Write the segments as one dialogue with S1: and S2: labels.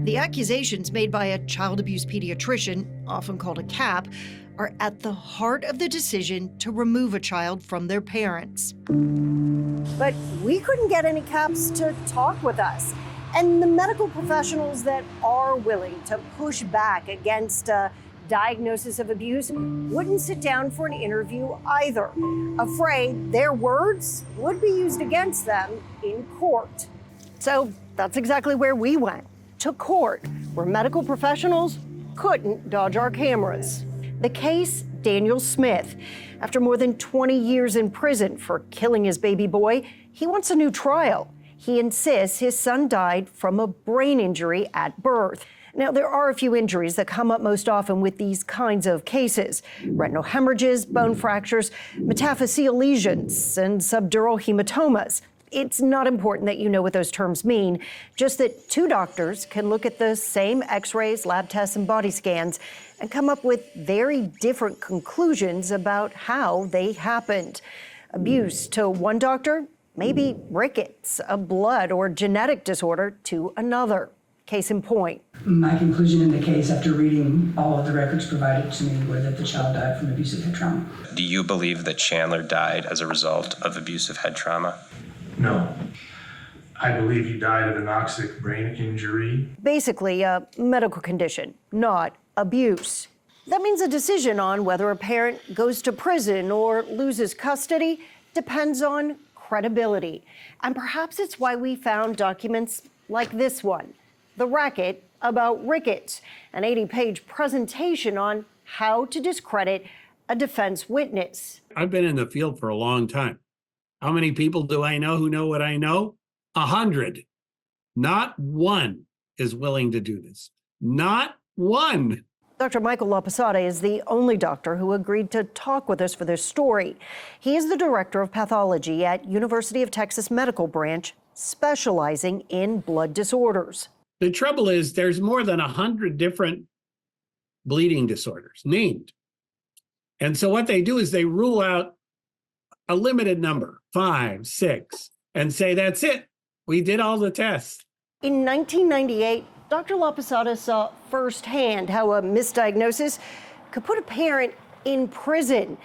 S1: The accusations made by a child abuse pediatrician, often called a CAP, are at the heart of the decision to remove a child from their parents.
S2: But we couldn't get any CAPs to talk with us. And the medical professionals that are willing to push back against a diagnosis of abuse wouldn't sit down for an interview either, afraid their words would be used against them in court. So that's exactly where we went, to court, where medical professionals couldn't dodge our cameras. The case, Daniel Smith. After more than 20 years in prison for killing his baby boy, he wants a new trial. He insists his son died from a brain injury at birth. Now, there are a few injuries that come up most often with these kinds of cases: retinal hemorrhages, bone fractures, metaphyseal lesions, and subdural hematomas. It's not important that you know what those terms mean, just that two doctors can look at the same x-rays, lab tests, and body scans and come up with very different conclusions about how they happened. Abuse to one doctor, maybe rickets, a blood or genetic disorder to another. Case in point.
S3: My conclusion in the case, after reading all of the records provided to me, were that the child died from abusive head trauma.
S4: Do you believe that Chandler died as a result of abusive head trauma?
S5: No. I believe he died of anoxic brain injury.
S2: Basically, a medical condition, not abuse. That means a decision on whether a parent goes to prison or loses custody depends on credibility. And perhaps it's why we found documents like this one, The Racket About Rickets, an 80-page presentation on how to discredit a defense witness.
S6: I've been in the field for a long time. How many people do I know who know what I know? 100. Not one is willing to do this. Not one.
S2: Dr. Michael LaPosada is the only doctor who agreed to talk with us for this story. He is the director of pathology at University of Texas Medical Branch, specializing in blood disorders.
S6: The trouble is there's more than 100 different bleeding disorders named. And so what they do is they rule out a limited number, 5, 6, and say, that's it. We did all the tests.
S2: In 1998, Dr. LaPosada saw firsthand how a misdiagnosis could put a parent in prison.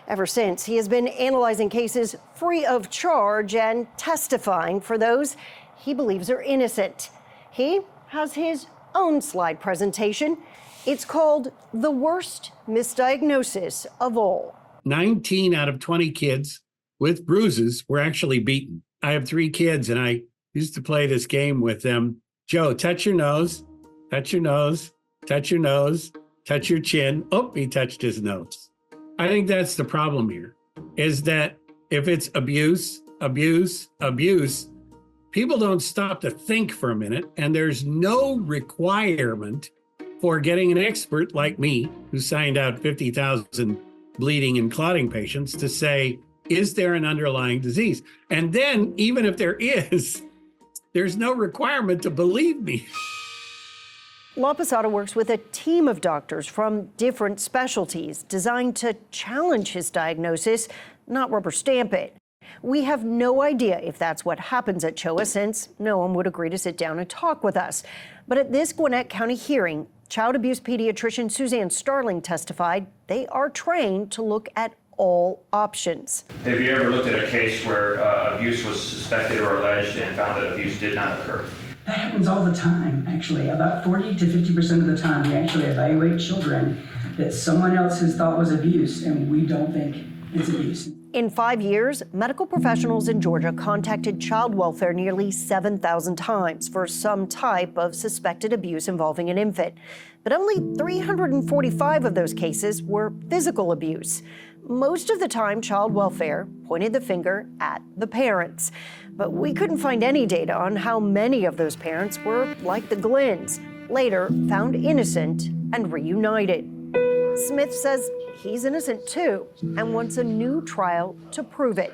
S2: Ever since, he has been analyzing cases free of charge and testifying for those he believes are innocent. He has his own slide presentation. It's called The Worst Misdiagnosis of All.
S6: 19 out of 20 kids with bruises were actually beaten. I have 3 kids, and I used to play this game with them. Joe, touch your nose, touch your nose, touch your nose, touch your chin. Oh, he touched his nose. I think that's the problem here, is that if it's abuse, people don't stop to think for a minute, and there's no requirement for getting an expert like me, who signed out 50,000 bleeding and clotting patients, to say, is there an underlying disease? And then, even if there is, there's no requirement to believe me.
S2: LaPosada works with a team of doctors from different specialties designed to challenge his diagnosis, not rubber stamp it. We have no idea if that's what happens at CHOA, since no one would agree to sit down and talk with us. But at this Gwinnett County hearing, child abuse pediatrician Suzanne Starling testified they are trained to look at all options.
S7: Have you ever looked at a case where abuse was suspected or alleged and found that abuse did not occur?
S3: That happens all the time, actually. About 40 to 50% of the time, we actually evaluate children that someone else has thought was abuse, and we don't think it's abuse.
S2: In 5 years, medical professionals in Georgia contacted child welfare nearly 7,000 times for some type of suspected abuse involving an infant. But only 345 of those cases were physical abuse. Most of the time, child welfare pointed the finger at the parents. But we couldn't find any data on how many of those parents were like the Glenns, later found innocent and reunited. Smith says he's innocent too and wants a new trial to prove it.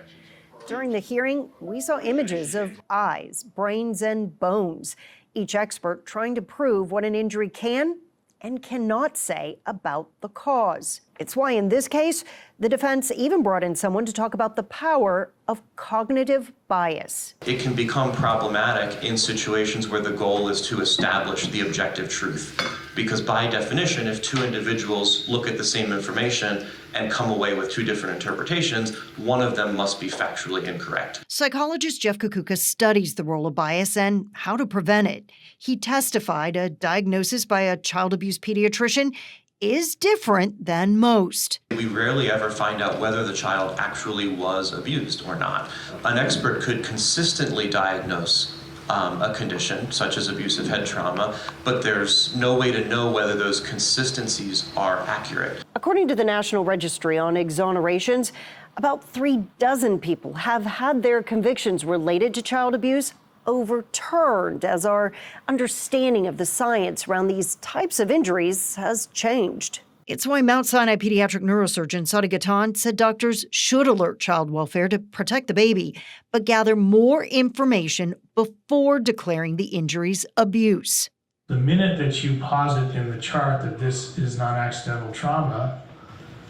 S2: During the hearing, we saw images of eyes, brains, and bones, each expert trying to prove what an injury can and cannot say about the cause. It's why in this case, the defense even brought in someone to talk about the power of cognitive bias.
S8: It can become problematic in situations where the goal is to establish the objective truth. Because by definition, if two individuals look at the same information and come away with two different interpretations, one of them must be factually incorrect.
S1: Psychologist Jeff Kukuka studies the role of bias and how to prevent it. He testified a diagnosis by a child abuse pediatrician is different than most.
S8: We rarely ever find out whether the child actually was abused or not. An expert could consistently diagnose a condition such as abusive head trauma, but there's no way to know whether those consistencies are accurate.
S2: According to the National Registry on Exonerations, about 36 people have had their convictions related to child abuse overturned as our understanding of the science around these types of injuries has changed.
S1: It's why Mount Sinai pediatric neurosurgeon Sadi Gatan said doctors should alert child welfare to protect the baby, but gather more information before declaring the injuries abuse.
S5: The minute that you posit in the chart that this is non-accidental trauma,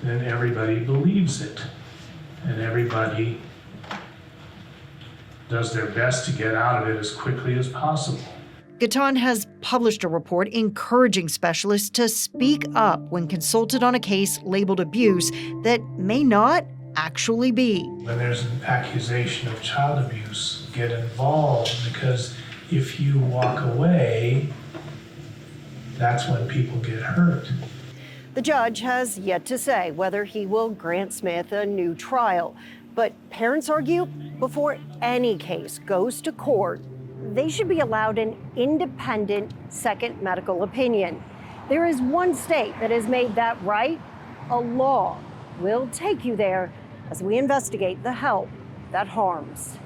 S5: then everybody believes it. And everybody does their best to get out of it as quickly as possible.
S1: Gatan has published a report encouraging specialists to speak up when consulted on a case labeled abuse that may not actually be.
S5: When there's an accusation of child abuse, get involved, because if you walk away, that's when people get hurt.
S2: The judge has yet to say whether he will grant Smith a new trial. But parents argue before any case goes to court, they should be allowed an independent second medical opinion. There is one state that has made that right. A law will take you there as we investigate the help that harms.